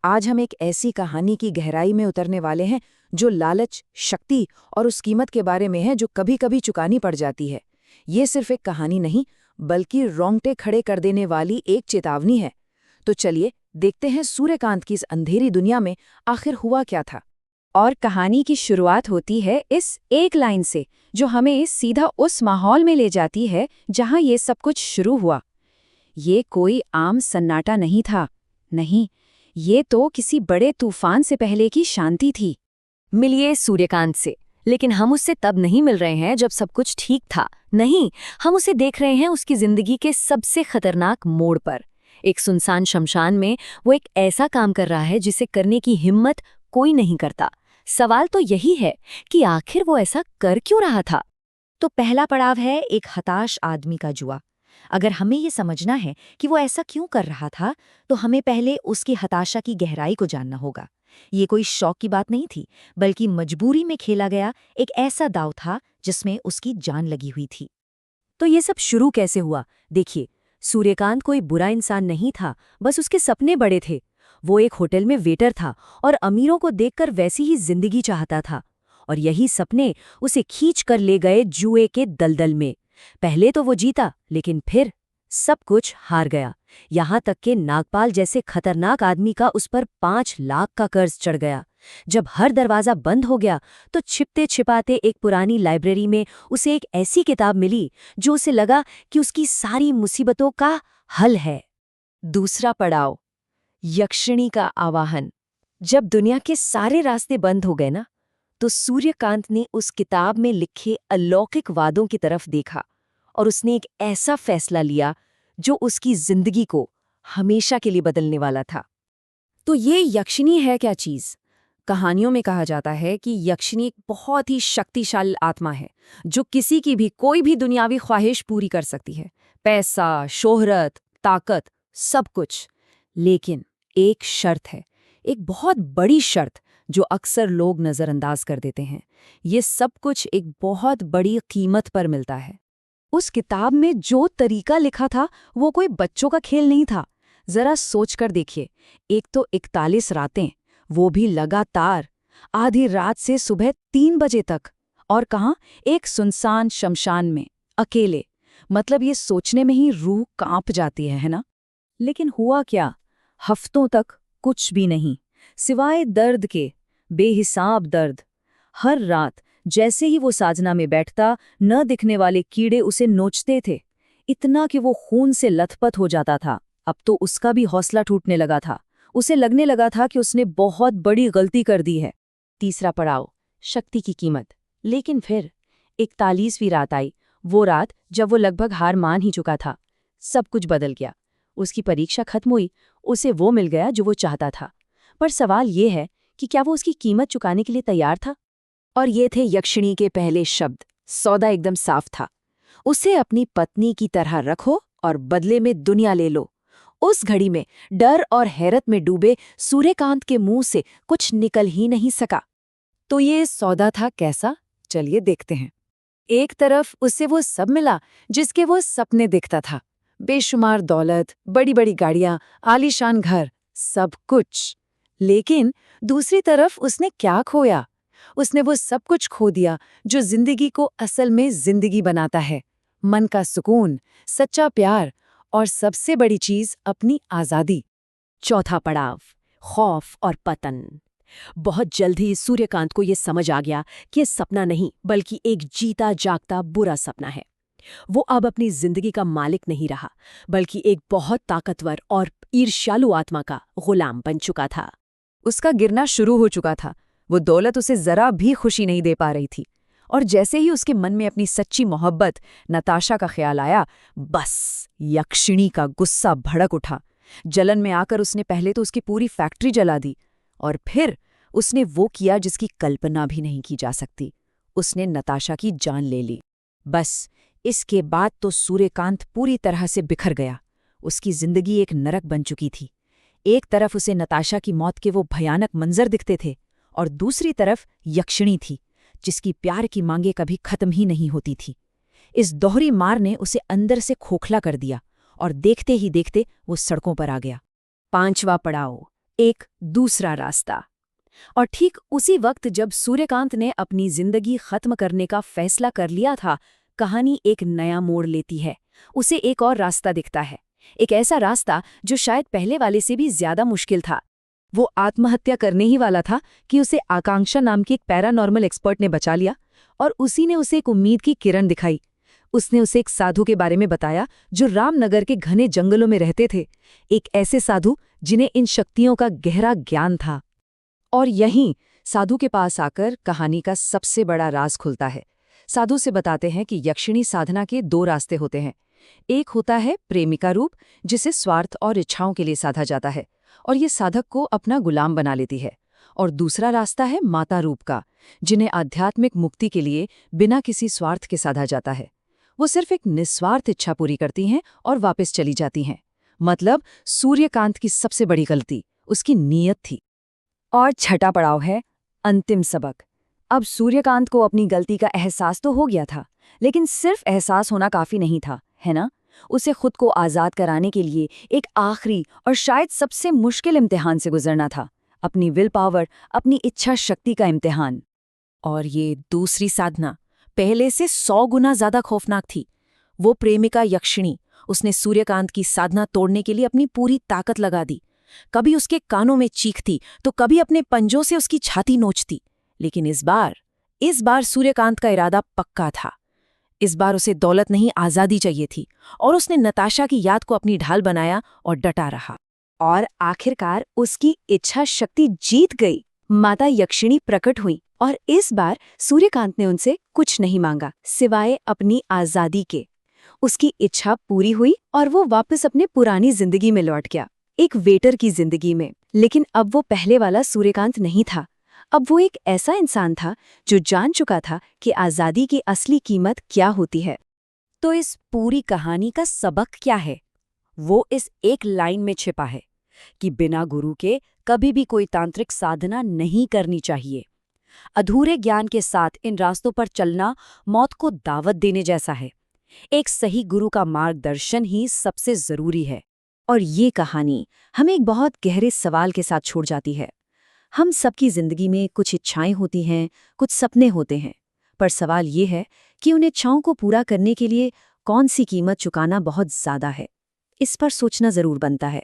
आज हम एक ऐसी कहानी की गहराई में उतरने वाले हैं जो लालच, शक्ति और उस कीमत के बारे में है जो कभी-कभी चुकानी पड़ जाती है। ये सिर्फ एक कहानी नहीं, बल्कि रोंगटे खड़े कर देने वाली एक चेतावनी है। तो चलिए देखते हैं सूर्यकांत की इस अंधेरी दुनिया में आखिर हुआ क्या था। और कहानी की शुरुआत होती है इस एक लाइन से, जो हमें सीधा उस माहौल में ले जाती है जहां ये सब कुछ शुरू हुआ। ये कोई आम सन्नाटा नहीं था, नहीं, ये तो किसी बड़े तूफान से पहले की शांति थी। मिलिए सूर्यकांत से, लेकिन हम उससे तब नहीं मिल रहे हैं जब सब कुछ ठीक था। नहीं, हम उसे देख रहे हैं उसकी जिंदगी के सबसे खतरनाक मोड़ पर। एक सुनसान शमशान में वो एक ऐसा काम कर रहा है जिसे करने की हिम्मत कोई नहीं करता। सवाल तो यही है कि आखिर वो ऐसा कर क्यों रहा था। तो पहला पड़ाव है एक हताश आदमी का जुआ। अगर हमें ये समझना है कि वो ऐसा क्यों कर रहा था, तो हमें पहले उसकी हताशा की गहराई को जानना होगा। ये कोई शौक की बात नहीं थी, बल्कि मजबूरी में खेला गया एक ऐसा दांव था जिसमें उसकी जान लगी हुई थी। तो ये सब शुरू कैसे हुआ? देखिए, सूर्यकांत कोई बुरा इंसान नहीं था, बस उसके सपने बड़े थे। वो एक होटल में वेटर था और अमीरों को देखकर वैसी ही जिंदगी चाहता था। और यही सपने उसे खींच कर ले गए जुए के दलदल में। पहले तो वो जीता, लेकिन फिर सब कुछ हार गया। यहाँ तक कि नागपाल जैसे खतरनाक आदमी का उस पर 5 लाख का कर्ज चढ़ गया। जब हर दरवाजा बंद हो गया तो छिपते छिपाते एक पुरानी लाइब्रेरी में उसे एक ऐसी किताब मिली जो उसे लगा कि उसकी सारी मुसीबतों का हल है। दूसरा पड़ाव, यक्षिणी का आवाहन। जब दुनिया के सारे रास्ते बंद हो गए ना, तो सूर्यकांत ने उस किताब में लिखे अलौकिक वादों की तरफ देखा और उसने एक ऐसा फैसला लिया जो उसकी जिंदगी को हमेशा के लिए बदलने वाला था। तो ये यक्षिणी है क्या चीज? कहानियों में कहा जाता है कि यक्षिणी एक बहुत ही शक्तिशाली आत्मा है जो किसी की भी कोई भी दुनियावी ख्वाहिश पूरी कर सकती है। पैसा, शोहरत, ताकत, सब कुछ। लेकिन एक शर्त है, एक बहुत बड़ी शर्त जो अक्सर लोग नज़रअंदाज कर देते हैं। ये सब कुछ एक बहुत बड़ी कीमत पर मिलता है। उस किताब में जो तरीका लिखा था वो कोई बच्चों का खेल नहीं था। जरा सोच कर देखिए, एक तो 41 रातें, वो भी लगातार, आधी रात से सुबह 3 बजे तक, और कहाँ, एक सुनसान शमशान में, अकेले। मतलब ये सोचने में ही रूह कांप जाती है ना? लेकिन हुआ क्या? हफ्तों तक कुछ भी नहीं, सिवाय दर्द के, बेहिसाब दर्द। हर रात जैसे ही वो साजना में बैठता, न दिखने वाले कीड़े उसे नोचते थे, इतना कि वो खून से लथपथ हो जाता था। अब तो उसका भी हौसला टूटने लगा था। उसे लगने लगा था कि उसने बहुत बड़ी गलती कर दी है। तीसरा पड़ाव, शक्ति की कीमत। लेकिन फिर 41वीं रात आई, वो रात जब वो लगभग हार मान ही चुका था। सब कुछ बदल गया। उसकी परीक्षा खत्म हुई, उसे वो मिल गया जो वो चाहता था। पर सवाल ये है कि क्या वो उसकी कीमत चुकाने के लिए तैयार था? और ये थे यक्षिणी के पहले शब्द। सौदा एकदम साफ था। उसे अपनी पत्नी की तरह रखो और बदले में दुनिया ले लो। उस घड़ी में डर और हैरत में डूबे सूर्यकांत के मुंह से कुछ निकल ही नहीं सका। तो ये सौदा था कैसा? चलिए देखते हैं। एक तरफ उसे वो सब मिला जिसके वो सपने देखता था। बेशुमार दौलत, बड़ी बड़ी गाड़ियां, आलीशान घर, सब कुछ। लेकिन दूसरी तरफ उसने क्या खोया? उसने वो सब कुछ खो दिया जो जिंदगी को असल में जिंदगी बनाता है। मन का सुकून, सच्चा प्यार और सबसे बड़ी चीज, अपनी आजादी। चौथा पड़ाव, खौफ और पतन। बहुत जल्द ही सूर्यकांत को ये समझ आ गया कि ये सपना नहीं, बल्कि एक जीता जागता बुरा सपना है। वो अब अपनी जिंदगी का मालिक नहीं रहा, बल्कि एक बहुत ताकतवर और ईर्ष्यालु आत्मा का गुलाम बन चुका था। उसका गिरना शुरू हो चुका था। वो दौलत उसे जरा भी खुशी नहीं दे पा रही थी। और जैसे ही उसके मन में अपनी सच्ची मोहब्बत नताशा का ख्याल आया, बस यक्षिणी का गुस्सा भड़क उठा। जलन में आकर उसने पहले तो उसकी पूरी फैक्ट्री जला दी, और फिर उसने वो किया जिसकी कल्पना भी नहीं की जा सकती। उसने नताशा की जान ले ली। बस इसके बाद तो सूर्यकांत पूरी तरह से बिखर गया। उसकी जिंदगी एक नरक बन चुकी थी। एक तरफ उसे नताशा की मौत के वो भयानक मंजर दिखते थे, और दूसरी तरफ यक्षिणी थी जिसकी प्यार की मांगे कभी खत्म ही नहीं होती थी। इस दोहरी मार ने उसे अंदर से खोखला कर दिया, और देखते ही देखते वो सड़कों पर आ गया। 5वां पड़ाव, एक दूसरा रास्ता। और ठीक उसी वक्त जब सूर्यकांत ने अपनी जिंदगी खत्म करने का फैसला कर लिया था, कहानी एक नया मोड़ लेती है। उसे एक और रास्ता दिखता है, एक ऐसा रास्ता जो शायद पहले वाले से भी ज्यादा मुश्किल था। वो आत्महत्या करने ही वाला था कि उसे आकांक्षा नाम की एक पैरानॉर्मल एक्सपर्ट ने बचा लिया, और उसी ने उसे एक उम्मीद की किरण दिखाई। उसने उसे एक साधु के बारे में बताया जो रामनगर के घने जंगलों में रहते थे, एक ऐसे साधु जिन्हें इन शक्तियों का गहरा ज्ञान था। और यहीं साधु के पास आकर कहानी का सबसे बड़ा राज खुलता है। साधु से बताते हैं कि यक्षिणी साधना के दो रास्ते होते हैं। एक होता है प्रेमिका रूप, जिसे स्वार्थ और इच्छाओं के लिए साधा जाता है, और ये साधक को अपना गुलाम बना लेती है। और दूसरा रास्ता है माता रूप का, जिन्हें आध्यात्मिक मुक्ति के लिए बिना किसी स्वार्थ के साधा जाता है। वो सिर्फ एक निस्वार्थ इच्छा पूरी करती हैं और वापस चली जाती हैं। मतलब सूर्यकांत की सबसे बड़ी गलती उसकी नीयत थी। और छठा पड़ाव है अंतिम सबक। अब सूर्यकांत को अपनी गलती का एहसास तो हो गया था, लेकिन सिर्फ एहसास होना काफी नहीं था, है ना? उसे खुद को आजाद कराने के लिए एक आखिरी और शायद सबसे मुश्किल इम्तिहान से गुजरना था, अपनी विल पावर, अपनी इच्छा शक्ति का इम्तिहान। और ये दूसरी साधना पहले से 100 गुना ज्यादा खौफनाक थी। वो प्रेमिका यक्षिणी, उसने सूर्यकांत की साधना तोड़ने के लिए अपनी पूरी ताकत लगा दी। कभी उसके कानों में चीखती तो कभी अपने पंजों से उसकी छाती नोचती। लेकिन इस बार सूर्यकांत का इरादा पक्का था। इस बार उसे दौलत नहीं, आजादी चाहिए थी, और उसने नताशा की याद को अपनी ढाल बनाया और डटा रहा। और आखिरकार उसकी इच्छा शक्ति जीत गई। माता यक्षिणी प्रकट हुई, और इस बार सूर्यकांत ने उनसे कुछ नहीं मांगा सिवाय अपनी आजादी के। उसकी इच्छा पूरी हुई और वो वापस अपने पुरानी जिंदगी में लौट गया, एक वेटर की जिंदगी में। लेकिन अब वो पहले वाला सूर्यकांत नहीं था। अब वो एक ऐसा इंसान था जो जान चुका था कि आजादी की असली कीमत क्या होती है। तो इस पूरी कहानी का सबक क्या है? वो इस एक लाइन में छिपा है कि बिना गुरु के कभी भी कोई तांत्रिक साधना नहीं करनी चाहिए। अधूरे ज्ञान के साथ इन रास्तों पर चलना मौत को दावत देने जैसा है। एक सही गुरु का मार्गदर्शन ही सबसे जरूरी है। और ये कहानी हमें एक बहुत गहरे सवाल के साथ छोड़ जाती है। हम सबकी जिंदगी में कुछ इच्छाएं होती हैं, कुछ सपने होते हैं, पर सवाल ये है कि उन इच्छाओं को पूरा करने के लिए कौन सी कीमत चुकाना बहुत ज्यादा है। इस पर सोचना जरूर बनता है।